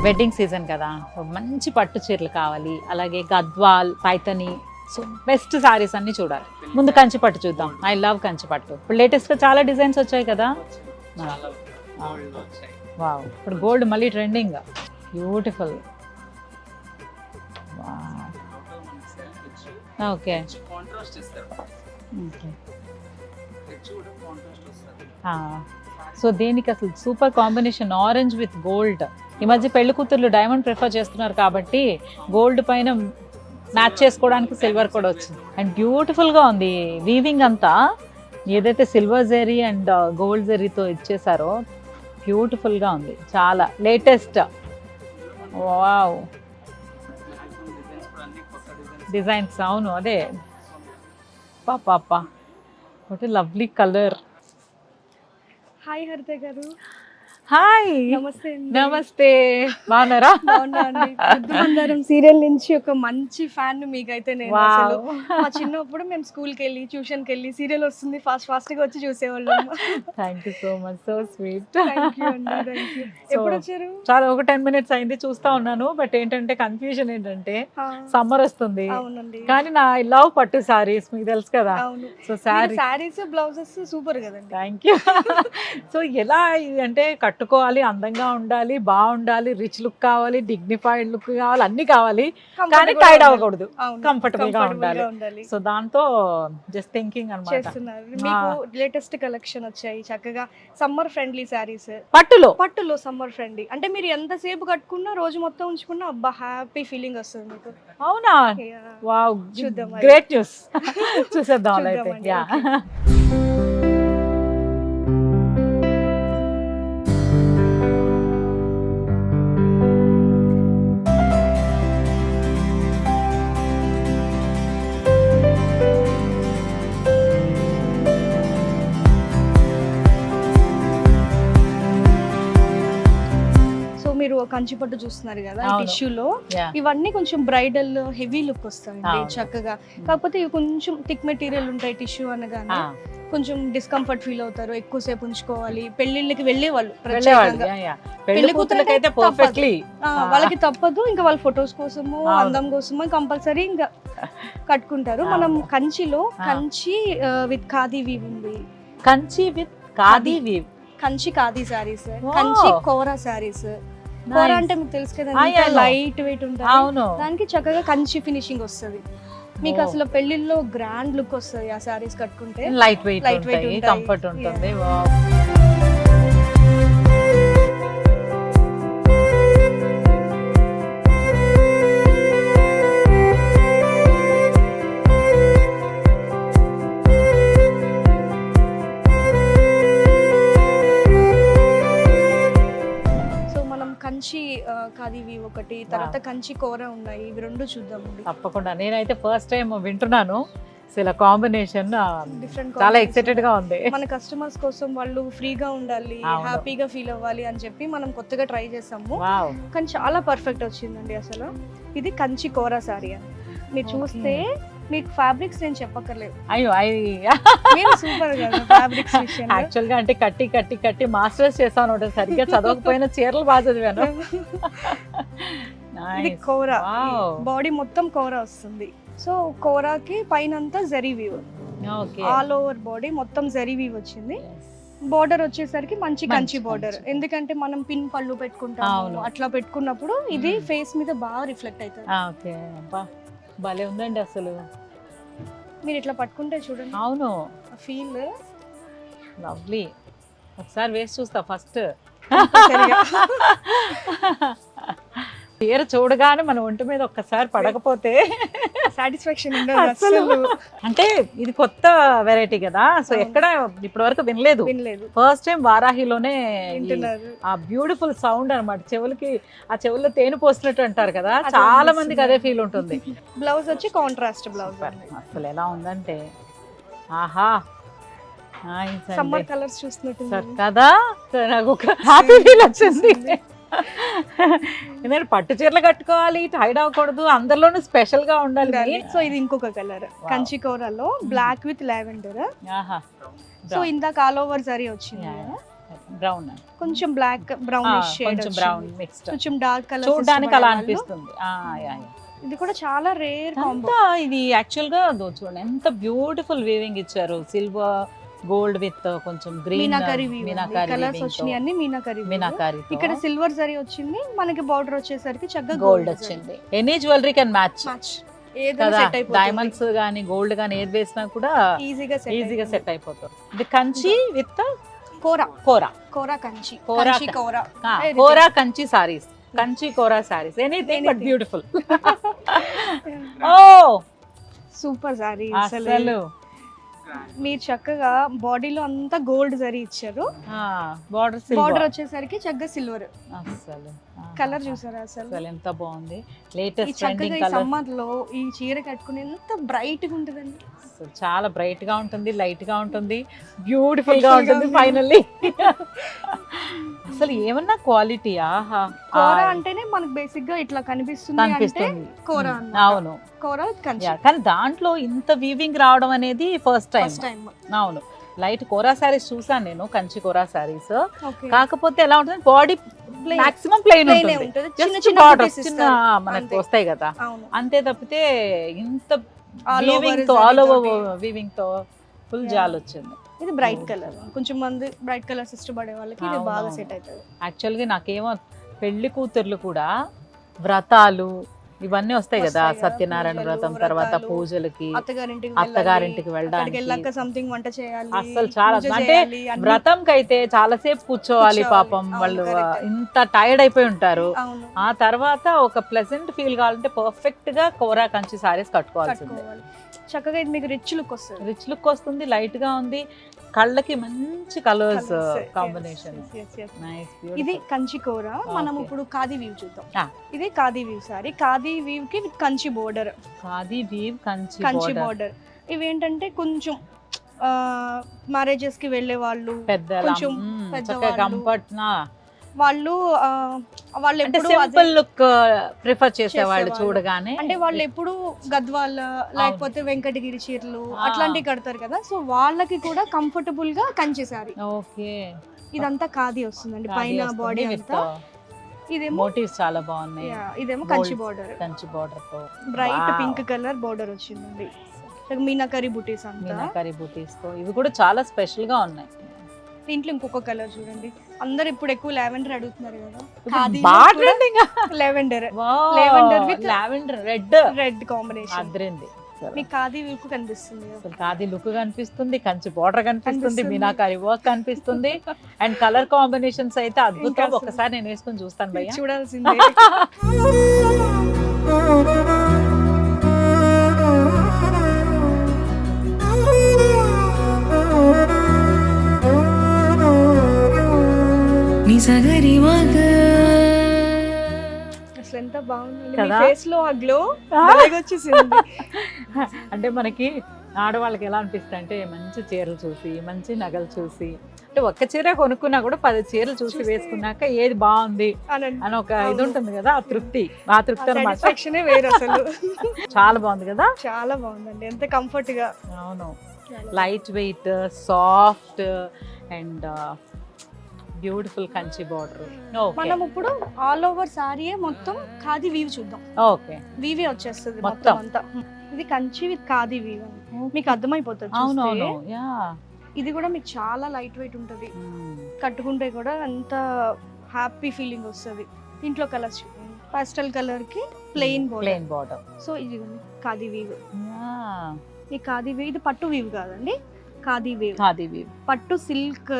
Wedding season కదా, మంచి పట్టు చీరలు కావాలి, అలాగే గద్వాల్, పైతని, సో బెస్ట్ సారీస్ అన్ని చూడాలి. ముందు కంచి పట్టు చూద్దాం. ఐ లవ్ కంచి పట్టు. ఇప్పుడు లేటెస్ట్గా చాలా డిజైన్స్ వచ్చాయి కదా. వావ్, ఇప్పుడు గోల్డ్ మళ్ళీ ట్రెండింగ్. బ్యూటిఫుల్. ఓకే, సో దీనికి అసలు super combination orange with gold. ఈ మధ్య పెళ్లి కూతుర్లు డైమండ్ ప్రిఫర్ చేస్తున్నారు కాబట్టి గోల్డ్ పైన మ్యాచ్ చేసుకోవడానికి సిల్వర్ కూడా వచ్చింది. అండ్ బ్యూటిఫుల్గా ఉంది వీవింగ్ అంతా. ఏదైతే సిల్వర్ జెరీ అండ్ గోల్డ్ జెరీతో ఇచ్చేసారో బ్యూటిఫుల్గా ఉంది, చాలా లేటెస్ట్. Wow, designs. అవును, అదే పాపా, వాట్ లవ్లీ కలర్. హాయ్ హరిత గారు. హాయ్, నమస్తే అండి. నమస్తే, బాగున్నారా? మందారం సీరియల్ నుంచి ఒక మంచి ఫ్యాన్ మీకైతే నేను. అసలు మా చిన్నప్పుడు మేము స్కూల్కి వెళ్ళి ట్యూషన్కి వెళ్ళి సీరియల్ వస్తుంది ఫాస్ట్ గా వచ్చి చూసేవాళ్ళం. Thank you so much, so sweet. ఎప్పుడు వచ్చారు? చాలా ఒక 10 minutes అయింది, చూస్తా ఉన్నాను. బట్ ఏంటంటే కన్ఫ్యూజన్ ఏంటంటే సమ్మర్ వస్తుంది కానీ నా ఐ లవ్ పట్టు సారీస్, మీకు తెలుసు కదా. సో సారీస్ బ్లౌజెస్ సూపర్ కదండి. Thank you. సో ఎలా అంటే కట్టుకోవాలి, అందంగా ఉండాలి, బాగుండాలి, రిచ్ లుక్ కావాలి, డిగ్నిఫైడ్ లుక్ కావాలి, అన్ని కావాలి, కానీ టైర్డ్ అవ్వకూడదు, కంఫర్టబుల్ గా ఉండాలి. సో దాంతో జస్ట్ థింకింగ్ అన్నమాట. మీకు లేటెస్ట్ కలెక్షన్ వచ్చాయి చక్కగా సమ్మర్ ఫ్రెండ్లీ సారీస్. పట్టులో సమ్మర్ ఫ్రెండ్లీ అంటే మీరు ఎంతసేపు కట్టుకున్నా రోజు మొత్తం ఉంచుకున్నా అబ్బా హ్యాపీ ఫీలింగ్ వస్తుంది మీకు. అవునా? వావ్, చూద్దాం, గ్రేట్ న్యూస్. చూసేద్దాం అయితే. యా, మీరు కంచి పట్టు చూస్తున్నారు కదా టిష్యూలో. ఇవన్నీ కొంచెం బ్రైడల్ హెవీ లుక్ వస్తాయండి చక్కగా. కాకపోతే ఇవి కొంచెం థిక్ మెటీరియల్ ఉంటాయి. టిష్యూ అనగానే కొంచెం డిస్కంఫర్ట్ ఫీల్ అవుతారు, ఎక్కువసేపు ఉంచుకోవాలి. పెళ్లిళ్ళకి వెళ్ళే వాళ్ళు పెళ్లి కూతురులకైతే వాళ్ళకి తప్పదు, ఇంకా వాళ్ళ ఫొటోస్ కోసము అందం కోసము కంపల్సరీ ఇంకా కట్టుకుంటారు. మనం కంచిలో కంచి విత్ ఖాదీ వీవ్ ఉంది. Kanchi with khadi weave, Kanchi khadi saris, Kanchi kora saris. కోరా అంటే మీకు తెలుసు కదా, లైట్ వెయిట్ ఉంటుంది. దానికి చక్కగా కంచి ఫినిషింగ్ వస్తుంది. మీకు అసలు పెళ్లిల్లో గ్రాండ్ లుక్ వస్తుంది ఆ సారీస్ కట్టుకుంటే. లైట్ వెయిట్ కంఫర్ట్ ఉంటుంది. కంచి ఖాదీ వీవ్ ఒకటి, తర్వాత కంచి కోరా ఉన్నాయి. ఇవి రెండు చూద్దామండి. తప్పకుండా. నేనైతే ఫస్ట్ టైం వింటున్నాను అసలు కాంబినేషన్, చాలా ఎక్సైటెడ్ గా ఉంది. మన కస్టమర్స్ కోసం వాళ్ళు ఫ్రీగా ఉండాలి, హ్యాపీగా ఫీల్ అవ్వాలి అని చెప్పి మనం కొత్తగా ట్రై చేసాము. కానీ చాలా పర్ఫెక్ట్ వచ్చిందండి అసలు. ఇది కంచి కోరా సారీ అని మీరు చూస్తే మీకు ఫ్యాబ్రిక్స్ నేను చెప్పక్కర్లేదు. అయ్యో, సూపర్ కదా ఫ్యాబ్రిక్స్ విషయం. యాక్చువల్ గా అంటే కట్టి మాస్టర్స్ చేశాను, సరిగ్గా చదవకపోయినా చీరలు బాగా చదివాను. ఇది కోరా, బాడీ మొత్తం కోరా వస్తుంది. సో కోరాకి పైనంతా zari weave, all over body మొత్తం జరీ వీవ్ వచ్చింది. బోర్డర్ వచ్చేసరికి మంచి కంచి బోర్డర్, ఎందుకంటే మనం పిన్ పళ్ళు పెట్టుకుంటాము, అట్లా పెట్టుకున్నప్పుడు ఇది ఫేస్ మీద బాగా రిఫ్లెక్ట్ అవుతుంది. భలే ఉందండి అసలు. మీరు ఇట్లా పట్టుకుంటే చూడండి. అవును, ఫీల్ లవ్లీ. ఒకసారి వేసి చూస్తా ఫస్ట్. చీర చూడగానే మన ఒంటి మీద ఒక్కసారి పడకపోతే సాటిస్ఫాక్షన్ అసలు. అంటే ఇది కొత్త వెరైటీ కదా, సో ఎక్కడ ఇప్పటి వరకు వినలేదు. ఫస్ట్ టైం వారాహిలోనే ఆ బ్యూటిఫుల్ సౌండ్ అన్నమాట. చెవులకి ఆ చెవుల్లో తేనె పోసినట్టు అంటారు కదా, చాలా మందికి అదే ఫీల్ ఉంటుంది. బ్లౌజ్ వచ్చి కాంట్రాస్ట్ బ్లౌజ్. అసలు ఎలా ఉందంటే ఆహా, సమ్మర్ కలర్స్ చూస్తున్నట్టు కదా, నాకు ఒక హ్యాపీ ఫీల్ వచ్చింది. ఎందుకంటే పట్టు చీరలు కట్టుకోవాలి, టైడ్ అవ్వకూడదు, అందరిలోనూ స్పెషల్ గా ఉండాలి. సో ఇది ఇంకొక కలర్ కంచి కోరాలో బ్లాక్ విత్ లావెండర్. సో ఇందాక ఆల్ ఓవర్ జరీ వచ్చింది. బ్రౌన్ కొంచెం బ్లాక్ బ్రౌనిష్ షేడ్ కొంచెం బ్రౌన్ మిక్స్డ్, కొంచెం డార్క్ కలర్ చూడడానికి అలా అనిపిస్తుంది. ఇది కూడా చాలా రేర్ కాంబో. అంతా ఇది యాక్చువల్ గా చూడండి ఎంత బ్యూటిఫుల్ వీవింగ్ ఇచ్చారు, సిల్వర్ గోల్డ్ విత్ కొంచెం గ్రీన్ మీనాకరీ కలర్స్ వచ్చినాయి అన్ని మీనాకరీ. ఇక్కడ సిల్వర్ జరీ వచ్చింది, మనకి బార్డర్ వచ్చేసరికి చక్కగా గోల్డ్ వచ్చింది. ఎనీ జ్యువెలరీ కెన్ మ్యాచ్ ఏదైనా సెట్ అయిపోతుంది. డైమండ్స్ గానీ గోల్డ్ గానీ ఏది వేసినా కూడా ఈజీగా సెట్ అయిపోతుంది. ఇది Kanchi with kora Kanchi saris, Kanchi kora saris, anything but beautiful. Oh super sari. అసలు మీరు చక్కగా బాడీలో అంతా గోల్డ్ జరీ ఇచ్చారు, బార్డర్ వచ్చేసరికి చక్కగా సిల్వర్. అసలు కలర్ చూసారా అసలు ఎంత బాగుంది. Latest trending colour. సమ్మర్ లో ఈ చీర కట్టుకుని ఎంత బ్రైట్ గా ఉంటుందండి. చాలా బ్రైట్ గా ఉంటుంది, లైట్ గా ఉంటుంది, బ్యూటిఫుల్ గా ఉంటుంది. ఫైనల్లీ అసలు ఏమన్నా క్వాలిటీ. ఆహా, కోరా అంటేనే మనకు బేసిక్ గా ఇట్లా కనిపిస్తుంది. కోరా అవును, కోరా కంచి. కానీ దాంట్లో ఇంత వీవింగ్ రావడం అనేది ఫస్ట్ టైం. అవును, లైట్ కోరా సారీస్ చూసాను నేను, కంచి కోరా సారీస్. కాకపోతే ఎలా ఉంటుంది, బాడీ మాక్సిమం ప్లెయిన్ ఉంటుంది, చిన్న బార్డర్స్ చిన్న మనకు వస్తాయి కదా, అంతే తప్పితే ఇంత వీవింగ్ తో ఆల్ ఓవర్ వీవింగ్ తో ఫుల్ జాల్ వచ్చింది. ఇది బ్రైట్ కలర్, కొంచెం మంది బ్రైట్ కలర్స్ ఇష్టపడే వాళ్ళకి ఇది బాగా సెట్ అవుతుంది. యాక్చువల్గా నాకేమో పెళ్లి కూతుర్లు కూడా వ్రతాలు ఇవన్నీ వస్తాయి కదా, సత్యనారాయణ వ్రతం తర్వాత పూజలకి అత్తగారింటికి వెళ్ళడానికి సంథింగ్ వంట చేయాలి, అసలు చాలా అంటే వ్రతం కైతే చాలా సేపు కూర్చోవాలి పాపం, వాళ్ళు ఇంత టైర్డ్ అయిపోయి ఉంటారు. ఆ తర్వాత ఒక ప్లెజెంట్ ఫీల్ కావాలంటే పర్ఫెక్ట్ గా కోరా కంచి సారీస్ కట్టుకోవాల్సింది. చక్కగా ఇది మీకు రిచ్ లుక్ వస్తుంది, లైట్ గా ఉంది, కళ్ళకి మంచి కలర్స్ కాంబినేషన్. ఇది కంచి కూర. మనం ఇప్పుడు ఖాదీ వీవ్ చూద్దాం. ఇది ఖాదీ వీవ్ సారీ, ఖాదీ వీవ్ కి Kanchi border, khadi weave Kanchi border. ఇవేంటంటే కొంచెం మ్యారేజెస్ కి వెళ్ళే వాళ్ళు, కొంచెం కంఫర్ట్ వాళ్ళు ఎప్పుడు సింపుల్ లుక్ ప్రిఫర్ చేసేవాళ్ళు చూడగానే, అంటే వాళ్ళు ఎప్పుడు గద్వాల లేకపోతే వెంకటగిరి చీరలు అట్లాంటివి కడతారు కదా, సో వాళ్ళకి కూడా కంఫర్టబుల్ గా కంచి సారీ. ఓకే, ఇదంతా ఖాదీ వస్తుందండి పైన బాడీ అంతా. ఇదేమో మోటివ్స్ చాలా బాగున్నాయి. ఇదేమో కంచి బోర్డర్ తో బ్రైట్ పింక్ కలర్ బోర్డర్ వచ్చిందండి. మీనాకరీ బుటీస్ తో ఇవి కూడా చాలా స్పెషల్ గా ఉన్నాయి. దీంట్లో ఇంకొక కలర్ చూడండి, అందరు ఇప్పుడు ఎక్కువ లావెండర్ అడుగుతున్నారు కదా, లావెండర్ విత్ రెడ్ కాంబినేషన్. మీకు ఖాదీ లుక్ కనిపిస్తుంది, ఖాదీ లుక్ కనిపిస్తుంది, కంచి బోర్డర్ కనిపిస్తుంది, మీనాకరీ వర్క్ కనిపిస్తుంది, అండ్ కలర్ కాంబినేషన్స్ అయితే అద్భుతం. ఒకసారి నేను వేసుకొని చూస్తాను భయ్యా, చూడాల్సిందే. అసలు ఎంత బాగుంది ఫేస్ లో ఆ గ్లో వచ్చేసింది. అంటే మనకి ఆడవాళ్ళకి ఎలా అనిపిస్తుంది అంటే, మంచి చీరలు చూసి, మంచి నగలు చూసి, అంటే ఒక్క చీర కొనుక్కున్నా కూడా 10 చీరలు చూసి వేసుకున్నాక ఏది బాగుంది అని ఒక ఇది ఉంటుంది కదా, ఆ తృప్తి సాటిస్ఫాక్షనే వేరు అసలు. చాలా బాగుంది కదా, చాలా బాగుందండి, ఎంత కంఫర్ట్ గా. అవును, light weight, soft and beautiful Kanchi border. మనం ఇప్పుడు ఆల్ ఓవర్ సారీ మొత్తం ఖాదీ వీవ్ చూద్దాం. ఓకే, వీవే వచ్చేస్తుంది మొత్తం అంతా. ఇది కంచి విత్ ఖాదీ వీవ్, మీకు అర్థమైపోతుంది. అవునవును, ఇది కూడా మీకు చాలా లైట్ వెయిట్ ఉంటది, కట్టుకుంటే కూడా అంత హ్యాపీ ఫీలింగ్ వస్తుంది. దీంట్లో కలర్స్ పాస్టల్ కలర్ కి ప్లెయిన్ బోర్డర్. సో ఇది ఖాదీ వీవ్. ఈ ఖాదీ వీవ్ ఇది పట్టు వీవ్ కాదండి, ఖాదీ వీవ్ పట్టు సిల్క్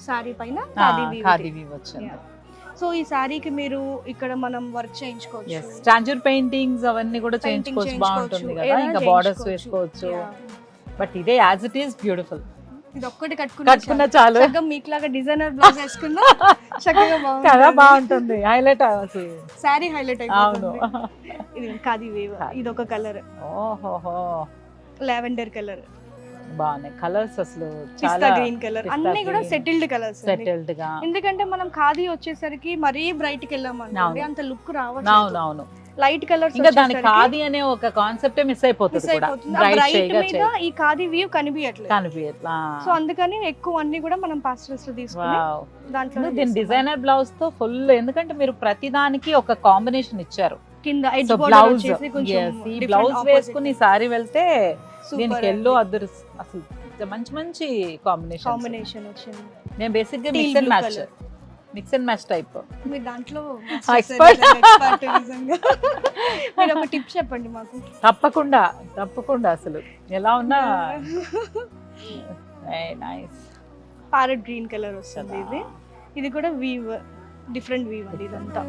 సారీ పైన ఖాదీ వీవ్ వచ్చింది. సో ఈ సారీకి మీరు ఇక్కడ మనం వర్క్ చేయించుకోవచ్చు, స్టాండర్డ్ పెయింటింగ్స్ అవన్నీ కూడా చేయించుకోవచ్చు, బాగుంటుంది కదా, ఇంకా బోర్డర్స్ వేసుకోవచ్చు. బట్ ఇదే యాజ్ ఇట్ ఈస్ బ్యూటిఫుల్. ఇది ఒక్కటి కట్టుకున్నా చాలు, మీకులాగా డిజైనర్ బ్లౌజ్ వేసుకున్నా చక్కగా బాగుంటుంది, హైలైట్ అసలు సారీ హైలైట్ అయిపోతుంది. ఇది ఖాదీ వీవ్, ఇది ఒక కలర్, ఓహోహో లావెండర్ కలర్. బాగున్నాయి కలర్స్ అసలు, పిస్తా గ్రీన్ కలర్, అన్ని కూడా సెటిల్డ్ కలర్స్. గా ఎందుకంటే మనం ఖాదీ వచ్చేసరికి మరీ బ్రైట్ కి వెళ్ళామనుకోండి అంత లుక్ రావచ్చు. అవునవును, లైట్ కలర్స్ ఇంకా దాని ఖాదీ అనే ఒక కాన్సెప్టే మిస్ అయిపోతుంది కూడా. బ్రైట్ మీద ఈ ఖాదీ వ్యూ కనిపించట్లేదు. కనిపించట్లా. సో అందుకని ఎక్కువ అన్ని కూడా మనం పాస్టల్స్ లో తీసుకుని దాంట్లో దీని డిజైనర్ బ్లౌజ్ తో ఫుల్, ఎందుకంటే మీరు ప్రతి దానికి ఒక కాంబినేషన్ ఇచ్చారు. కింద ఎడ్జ్ బోర్డర్ బ్లౌజ్ వచ్చేసి కొంచెం ఈ బ్లౌజ్ వేసుకుని సారీ వెళ్తే దీనికి ఎల్లో అద్దరు అసలు మంచి మంచి కాంబినేషన్ వచ్చింది. నేను బేసిక్ గా మిక్స్ అండ్ మ్యాచ్ టైప్. మీరు దాంట్లో ఎక్స్పర్ట్. మీరు ఒక టిప్ చెప్పండి మాకు. తప్పకుండా అసలు ఎలా ఉన్నా నైస్. ప్యారెట్ గ్రీన్ కలర్ వస్తుంది. ఇది కూడా వీవ్, డిఫరెంట్ వీవ్ అండి ఇదంతా.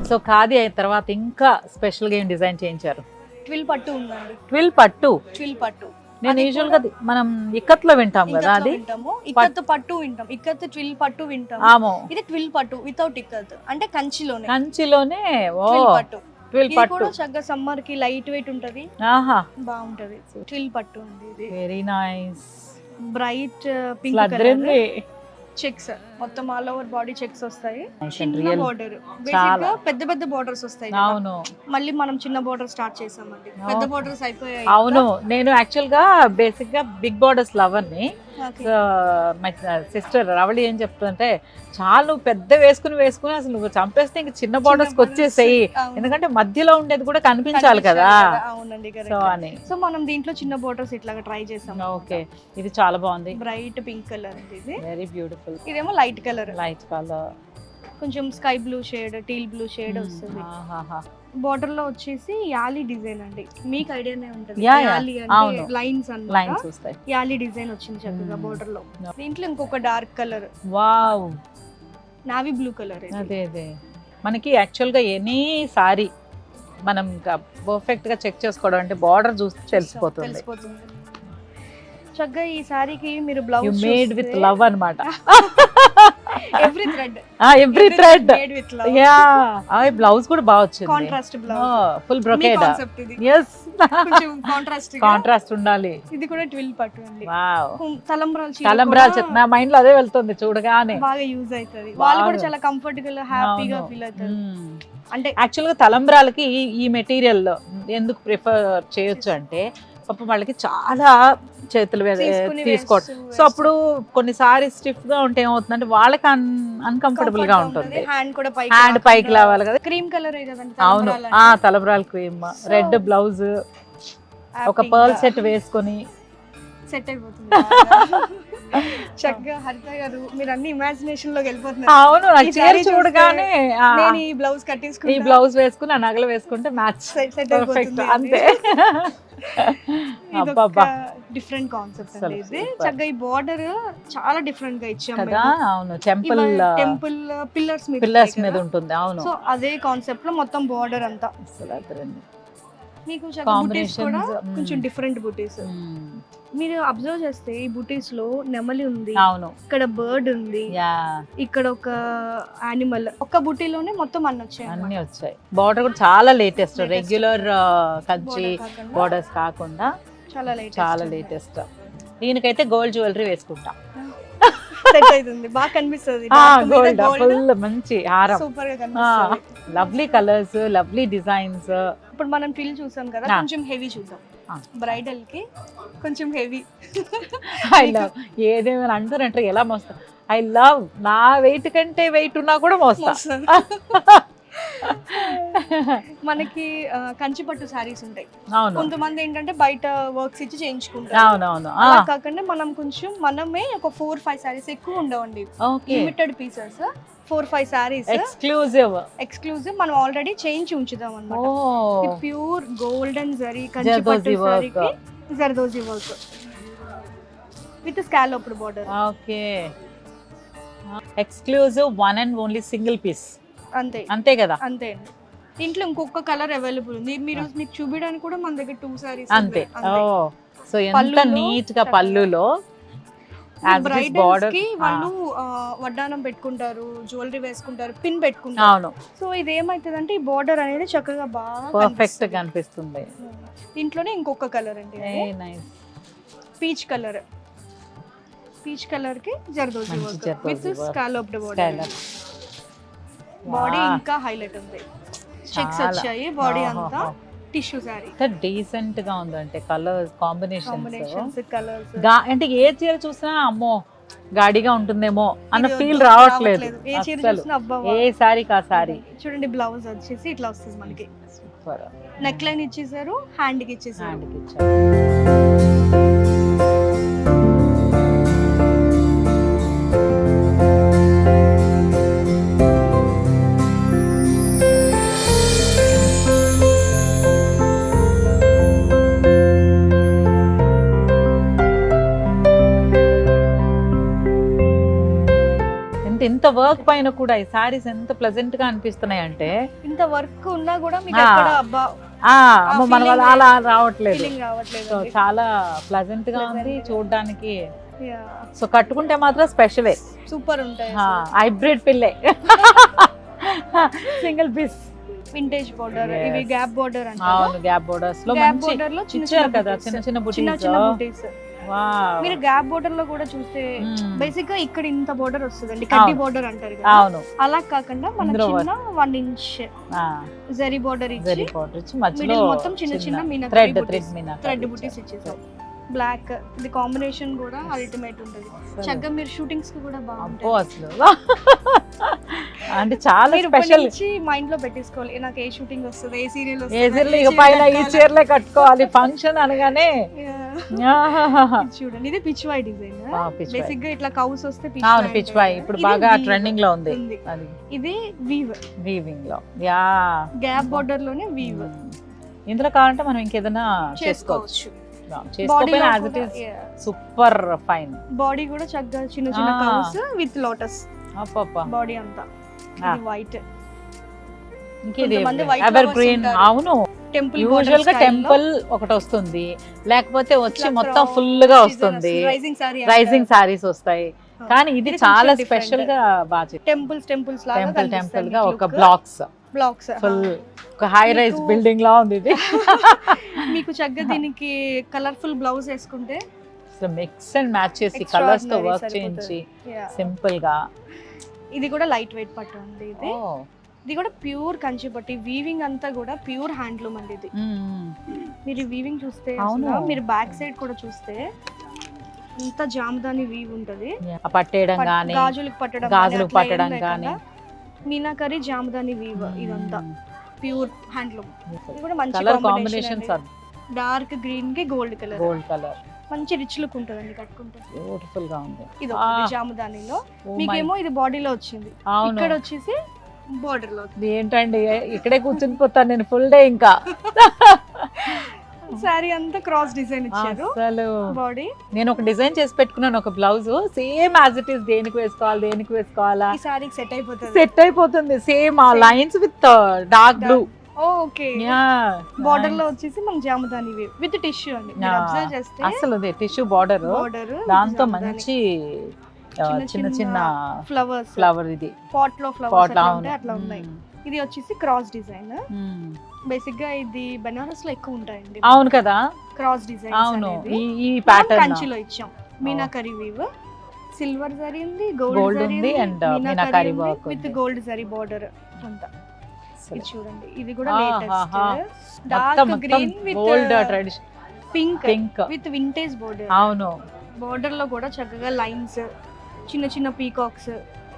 సో ఖాదీ అయిన తర్వాత ఇంకా స్పెషల్ గా ఏం డిజైన్ చేయించారు? ట్విల్ పట్టు ఉందండి. ట్విల్ పట్టు నేను యూజువల్ గా మనం ఇక్కత్లో వింటాం కదా, అది ఇక్కత్ పట్టు వింటాం, ఇక్కత్ ట్విల్ పట్టు వింటాం. ఇది ట్విల్ పట్టు వితౌట్ ఇక్కత్, అంటే కంచిలోనే ట్విల్ పట్టు. ఇది కూడా చక్కగా సమ్మర్ కి లైట్ వెయిట్ ఉంటది, బాగుంటది. ట్విల్ పట్టు అండి ఇది. Very nice. Bright pink colour checks, మొత్తం ఆల్ ఓవర్ బాడీ చెక్స్ వస్తాయి. చిన్న బోర్డర్, బేసిక్ గా పెద్ద పెద్ద బోర్డర్స్ వస్తాయి. అవును, మళ్ళీ మనం చిన్న బోర్డర్ స్టార్ట్ చేసామండి. పెద్ద బోర్డర్స్ అయిపోయాయి. అవును, నేను యాక్చువల్ గా బేసిక్ గా బిగ్ బోర్డర్స్ లవర్ ని. మై సిస్టర్ రవళి ఏం చెప్తుందంటే, చాలు పెద్ద వేసుకుని అసలు నువ్వు చంపేస్తే ఇంక చిన్న బోర్డర్స్ వచ్చేసాయి, ఎందుకంటే మధ్యలో ఉండేది కూడా కనిపించాలి కదా. అవునండి, సో మనం దీంట్లో చిన్న బోర్డర్స్ ఇట్లాగా ట్రై చేసాం. ఓకే, ఇది చాలా బాగుంది. బ్రైట్ పింక్ కలర్ ఇది, వెరీ బ్యూటిఫుల్. ఇదేమో లైట్ కలర్, కొంచెం sky blue shade, teal blue shade వస్తుంది. బోర్డర్ లో వచ్చేసి యాలీ డిజైన్ అండి, మీకు ఐడియానే ఉంటుంది. యాలీ అంటే లైన్స్ అన్నమాట. యాలీ డిజైన్ వచ్చింది చక్కగా బోర్డర్ లో. దీంట్లో ఇంకొక dark colour, wow, navy blue colour. అదే మనకి యాక్చువల్ గా ఎనీ సారీ మనం పర్ఫెక్ట్ గా చెక్ చేసుకోవడం అంటే బార్డర్ చూస్తే తెలిసిపోతుంది. చక్కగా ఈ సారీకి మీరు బ్లౌజ్ మేడ్ విత్ లవ్ అన్నమాట. Every thread made with love. Yeah, ఆ బ్లౌజ్ కూడా బాగా వచ్చింది. Contrast blouse, full brocade. yes, కొంచెం కాంట్రాస్ట్ ఉండాలి. ఇది కూడా ట్విల్ పట్టు అండి. వావ్, తలంబ్రాలు నా మైండ్ లో అదే వెళ్తుంది చూడగానే. బాగా యూజ్ అవుతది, వాళ్ళు కూడా చాలా కంఫర్టబుల్ హ్యాపీగా ఫీల్ అవుతారు. అంటే యాక్చువల్ గా తలంబ్రాలకి ఈ మెటీరియల్ ఎందుకు ప్రిఫర్ చేయొచ్చు అంటే, పాపం వాళ్ళకి చాలా చేతులు తీసుకోవడం. సో అప్పుడు కొన్నిసారి స్టిఫ్ గా ఉంటే ఏమవుతుందంటే వాళ్ళకి అన్కంఫర్టబుల్ గా ఉంటుంది. హ్యాండ్ పైకి లేవాలి కదా. Cream colour. అవును, తలంబ్రాల క్రీమ్, రెడ్ బ్లౌజ్, ఒక పర్ల్ సెట్ వేసుకొని సెట్ అయిపోతుంది చక్కగా. హరిత గారు, మీరు అన్ని ఇమాజినేషన్ లోకి వెళ్ళిపోతున్నారు. అవును, చూడగానే నేను ఈ బ్లౌజ్ కట్టేసుకుని, ఈ బ్లౌజ్ వేసుకుని, ఆ నగలు వేసుకుంటే మ్యాచ్ పర్ఫెక్ట్ అంతే. డిఫరెంట్ కాన్సెప్ట్ అండి ఇది. చక్కగా ఈ బోర్డర్ చాలా డిఫరెంట్ గా ఇచ్చాం కదా. అవును, టెంపుల్ పిల్లర్స్ మీద ఉంటుంది. అవును, సో అదే కాన్సెప్ట్ లో మొత్తం బోర్డర్ అంతా. మీకు బుటీస్ కూడా కొంచెం డిఫరెంట్ బుటీస్. మీరు అబ్జర్వ్ చేస్తే ఈ బుటీస్ లో నెమలి ఉంది, అవును, ఇక్కడ బర్డ్ ఉంది, ఇక్కడ ఒక యానిమల్. ఒక బుటీలోనే మొత్తం అన్ని వచ్చాయి. బోర్డర్ కూడా చాలా లేటెస్ట్, రెగ్యులర్ కంచి బోర్డర్స్ కాకుండా చాలా లేటెస్ట్. దీనికైతే గోల్డ్ జ్యువెలరీ వేసుకుంటా, సెట్ అవుతుంది, బాగా కనిపిస్తుంది. గోల్డ్ ఫుల్ మంచి హారం, సూపర్ గా కనిపిస్తుంది. Lovely colours, lovely designs. ఇప్పుడు మనం ట్విల్ చూసాం కదా, కొంచెం హెవీ చూద్దాం. బ్రైడల్ కి కొంచెం హెవీ. ఐ లవ్, ఏదేమైనా అంటారంటే ఎలా మోస్తా. ఐ లవ్, నా వెయిట్ కంటే వెయిట్ ఉన్నా కూడా మోస్తా. మనకి కంచి పట్టు సారీస్ ఉంటాయి. అవును, కొంతమంది ఏంటంటే బయట వర్క్స్ ఇచ్చి చేయించుకుంటారు. అవునవును, కాకుండా మనం కొంచెం మనమే ఒక 4-5 సారీస్, ఎక్కువ ఉండవండి, లిమిటెడ్ పీసెస్, 4-5 సారీస్ ఎక్స్క్లూజివ్ మనం ఆల్రెడీ చేయించి ఉంచుదాం అన్నమాట. ప్యూర్ గోల్డెన్ జరీ కంచి పట్టు సారీకి zardozi work with scalloped border. Okay, exclusive one and only single piece. అంతే కదా. అంతే అండి. దీంట్లో ఇంకొక కలర్ అవైలబుల్ ఉంది, మీరు మీకు చూపించడానికి కూడా మన దగ్గర 2 సారీస్ అంతే. సో ఎంత నీట్ గా పళ్ళులో As it is bridals border. కి వాళ్ళు వడ్డానం పెట్టుకుంటారు, జ్యువెలరీ వేసుకుంటారు, పిన్ పెట్టుకుంటారు. అవును, సో ఇది ఏమైతుందంటే ఈ బోర్డర్ అనేది చక్కగా బాగా పర్ఫెక్ట్ గా అనిపిస్తుంది. దీంట్లోనే ఇంకొక కలర్ అండి, nice. Peach colour. Peach colour కి జర్దోజీ మంచి work zardozi with work. Scalloped border. Body ఇంకా హైలైట్ ఉంది, చెక్స్ వచ్చాయి బాడీ అంతా. టిష్యూ సారీ డీసెంట్ గా ఉందంటే కలర్స్ కాంబినేషన్స్, కలర్స్. అంటే ఏ చీర చూసినా అమ్మో గాడిగా ఉంటుందేమో అన్న ఇది ఫీల్ వద్దు, రావట్లేదు. ఏ చీర అస్సలు. చూసినా అబ్బా ఏ సారీ కా సారీ. చూడండి బ్లౌజ్ వచ్చేసి ఇట్లా వస్తుంది మనకి. సూపర్. నెక్ లైన్ ఇచ్చేసారు, హ్యాండ్ కి ఇచ్చేసారు. హ్యాండ్కి ఇచ్చారు. ఇంత వర్క్ పైన కూడా ఈ సారీస్ ఎంత ప్లెజెంట్ గా అనిపిస్తున్నాయి అంటే ఇంత వర్క్ ఉన్నా కూడా మీకు ఎక్కడ అబ్బా అమ్మ మన వాళ్ళు అలా రావట్లేదు. ఫీలింగ్ రావట్లేదు. సో చాలా ప్లెజెంట్ గా ఉంది చూడడానికి. Yeah. సో కట్టుకుంటే మాత్రం స్పెషలే, సూపర్ ఉంటాయి. హైబ్రిడ్ పిల్లే. Single piece vintage border, Yes. ఇవి గ్యాప్ బోర్డర్ అంటే. అవును, గ్యాప్ బోర్డర్స్ లో గ్యాప్ మంచి బోర్డర్ లో చిన్న ఇచ్చారు చిన్న కదా, booties. చిన్న చిన్న చిన్న చిన్న బుటీస్. బూటీస్. వావ్. మీరు గ్యాప్ బోర్డర్ లో కూడా చూస్తే మ్మ్. బేసిక్ గా ఇక్కడ ఇంత బోర్డర్ వస్తుందండి, కడ్డీ అవును. బోర్డర్ అంటారు కదా. అవును, అలా కాకుండా మన ఇందులో చిన్న 1 ఇంచ్ జరీ బోర్డర్ ఇచ్చి జరీ బోర్డర్ ఇచ్చి మధ్యలో మిడిల్ మొత్తం చిన్న చిన్న మీనాకరి థ్రెడ్ బూటీస్, మీనాకరి థ్రెడ్ బూటీస్ ఇచ్చేసారు. బ్లాక్ ఇది కాంబినేషన్ కూడా అల్టిమేట్ ఉంటుంది. చక్కగా మీరు షూటింగ్స్ కి కూడా అబ్బో బాగుంటుంది. అసలు అంటే చాలా మీరు ఇప్పటి స్పెషల్. నుంచి మైండ్ లో పెట్టేసుకోవాలి, నాకు ఏ షూటింగ్ వస్తుంది, ఏ సీరియల్ ఏ వస్తుంది, చీరలు ఇక పైన ఈ చీరలే కట్టుకోవాలి ఫంక్షన్ అనగానే. చూడండి ఇది pitch why design. pitch why. Basic గా ఇట్లా కౌస్ వస్తే అవును, పిచ్ వై ఇప్పుడు బాగా ట్రెండింగ్ లో ఉంది. అది ఇది వీవ్, వీవింగ్ లో. యా, గ్యాప్ బోర్డర్ లోనే వీవ్ ఇందులో కావాలంటే మనం ఇంకేదైనా చేసుకోవచ్చు. చేసుకోవచ్చు. చేసుకోకపోయినా as it is super fine. Body కూడా చక్కగా చిన్న చిన్న కౌస్ విత్ లోటస్ అప్పప్ప. బాడీ అంతా. ఇది వైట్ ఇంకేది కొంతమంది white ఎవర్ lovers గ్రీన్. ఉంటారు. అవును, టెంపుల్ యూజువల్ గా టెంపుల్ ఒకటి వస్తుంది, లేకపోతే వచ్చి మొత్తం ఫుల్ గా వస్తుంది, రైజింగ్ సారీస్ వస్తాయి. కానీ ఇది ఇది చాలా కొంచెం స్పెషల్ గా బాగా టెంపుల్స్ లాగా టెంపుల్ గా ఒక బ్లాక్స్ ఫుల్ ఒక హై రైజ్ మీకు- బిల్డింగ్ లా ఉంది ఇది. మీకు చక్కగా దీనికి కలర్ఫుల్ బ్లౌజ్ వేసుకుంటే మిక్స్ అండ్ మ్యాచ్ చేసి కలర్స్ తో Extraordinary వర్క్ సరిపోతుంది. చేయించి Yeah. సింపుల్ గా. ఇది కూడా లైట్ వెయిట్ పట్టు అండి. ఇది Oh. ఇది కూడా ప్యూర్ కంచి పట్టి, వీవింగ్ అంతా కూడా ప్యూర్ హ్యాండ్లూమ్ అండి. ఇది మీరు వీవింగ్ చూస్తే అవును. అసలు మీరు బ్యాక్ సైడ్ కూడా చూస్తే ఇంత జామదాని వీవ్ ఉంటది. ఆ పట్టేయడం గానీ గాజులకు పట్టడం గాజులకు పట్టడం గానీ మీనాకరి జామదాని వీవ్ ఇదంతా ప్యూర్ హ్యాండ్లూమ్. ఇది కూడా మంచి colour combination. Combinations dark green కి గోల్డ్ కలర్, గోల్డ్ కలర్ మంచి రిచ్ లుక్ ఉంటదండి కట్టుకుంటే. బ్యూటిఫుల్ గా ఉంది. ఇది ఒకటి జామదానిలో. మీకేమో ఇది బాడీలో వచ్చింది, అవును. ఇక్కడ వచ్చేసి బోర్డర్ లో. ఇది ఏంటండి ఇక్కడే కూర్చుని పోతాను నేను ఫుల్ డే. ఇంకా సారీ అంతా క్రాస్ డిజైన్ ఇచ్చారు. అసలు బాడీ నేను ఒక డిజైన్ చేసి పెట్టుకున్నాను, ఒక blouse same as it is. దేనికి వేసుకోవాలా ఈ సారీకి సెట్ అయిపోతుంది. సెట్ అయిపోతుంది. సేమ్ ఆ lines with dark blue. Okay, border లో వచ్చేసి మన జామదాని విత్ టిష్యూ అండి. మీరు అబ్జర్వ్ చేస్తే అసలు టిష్యూ బార్డర్ బార్డర్ దాంతో మంచి చిన్న చిన్న ఫ్లవర్ ఇది పాట్ లో Pot ఫ్లవర్స్ లో అట్లా ఉన్నాయి. ఇది వచ్చేసి క్రాస్ డిజైన్. బేసిక్ గా ఇది బెనారస్ లో ఎక్కువ ఉంటాయండి అవును కదా. Cross design. అవును, ఈ ప్యాటర్న్ కంచిలో ఇచ్చాం. మీనాకరి వీవ్, సిల్వర్ జరీ ఉంది, Gold గోల్డ్ జరీ ఉంది and మీనాకరి work విత్ ఉంది. గోల్డ్ జరీ బార్డర్ అంతా. ఇది చూడండి, ఇది కూడా ఆహాహా. Latest dark green with gold tradition pink pink. With vintage border. అవును, బోర్డర్ లో కూడా చక్కగా లైన్స్, చిన్న చిన్న పీకాక్స్,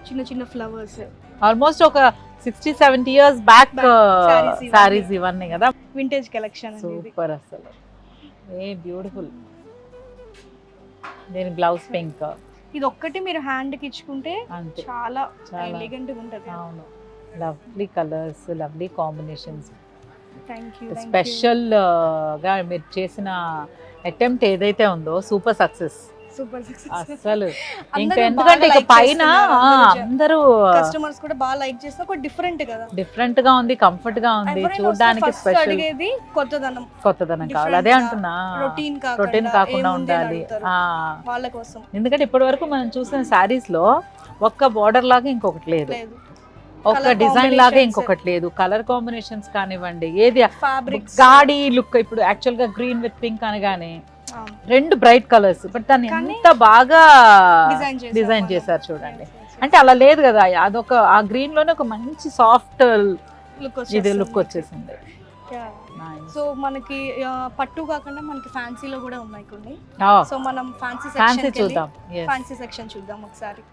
చిన్న చిన్న ఫ్లవర్స్. ఆల్మోస్ట్ ఒక 60-70 ఇయర్స్ బ్యాక్ sarees ఇవన్నీ. సారీస్ ఇవన్నీ కదా. వింటేజ్ కలెక్షన్ అనేది. సూపర్ అసలు, ఏ బ్యూటిఫుల్. దీని బ్లౌజ్ పింక్ ఇది ఒక్కటి మీరు హ్యాండ్ కి ఇచ్చుకుంటే అంతే. చాలా చాలా. ఎలిగెంట్ గా ఉంటది. అవును, lovely colours, lovely combinations. Thank you. Special గా మీరు చేసిన అటెంప్ట్ ఏదైతే ఉందో సూపర్ సక్సెస్. Super success. అసలు ఇంకా అందరూ ఎందుకంటే బాగా ఇక like పైన చేస్తున్నారు. అందరూ కస్టమర్స్ కూడా బాగా లైక్ చేస్తే ఒక డిఫరెంట్ కదా. డిఫరెంట్ గా ఉంది, కంఫర్ట్ గా ఉంది, చూడడానికి ఫస్ట్ స్పెషల్ అడిగేది కొత్తదనం, కొత్తదనం కావాలి. అదే అంటున్నా, రొటీన్ రొటీన్ కాకుండా ఉండాలి. వాళ్ళ కోసం. ఎందుకంటే ఇప్పటి వరకు మనం చూసిన శారీస్ లో ఒక్క బార్డర్ లాగా ఇంకొకటి లేదు, లేదు ఒక డిజైన్ లాగా ఇంకొకటి లేదు. కలర్ కాంబినేషన్స్ కానివ్వండి, ఏది ఫ్యాబ్రిక్స్ గాడి లుక్. ఇప్పుడు యాక్చువల్ గా గ్రీన్ విత్ పింక్ అనగానే రెండు బ్రైట్ కలర్స్, బట్ దాన్ని ఎంత బాగా డిజైన్ చేశారు చూడండి. అంటే అలా లేదు కదా, అదొక ఆ గ్రీన్ లోనే ఒక మంచి సాఫ్ట్ ఇది లుక్ వచ్చేసింది. సో మనకి పట్టు కాకుండా మనకి ఫ్యాన్సీలో కూడా ఉన్నాయి కొన్ని. సో మనం ఫ్యాన్సీ ఫ్యాన్సీ సెక్షన్ చూద్దాం. ఫ్యాన్సీ సెక్షన్ చూద్దాం ఒకసారి.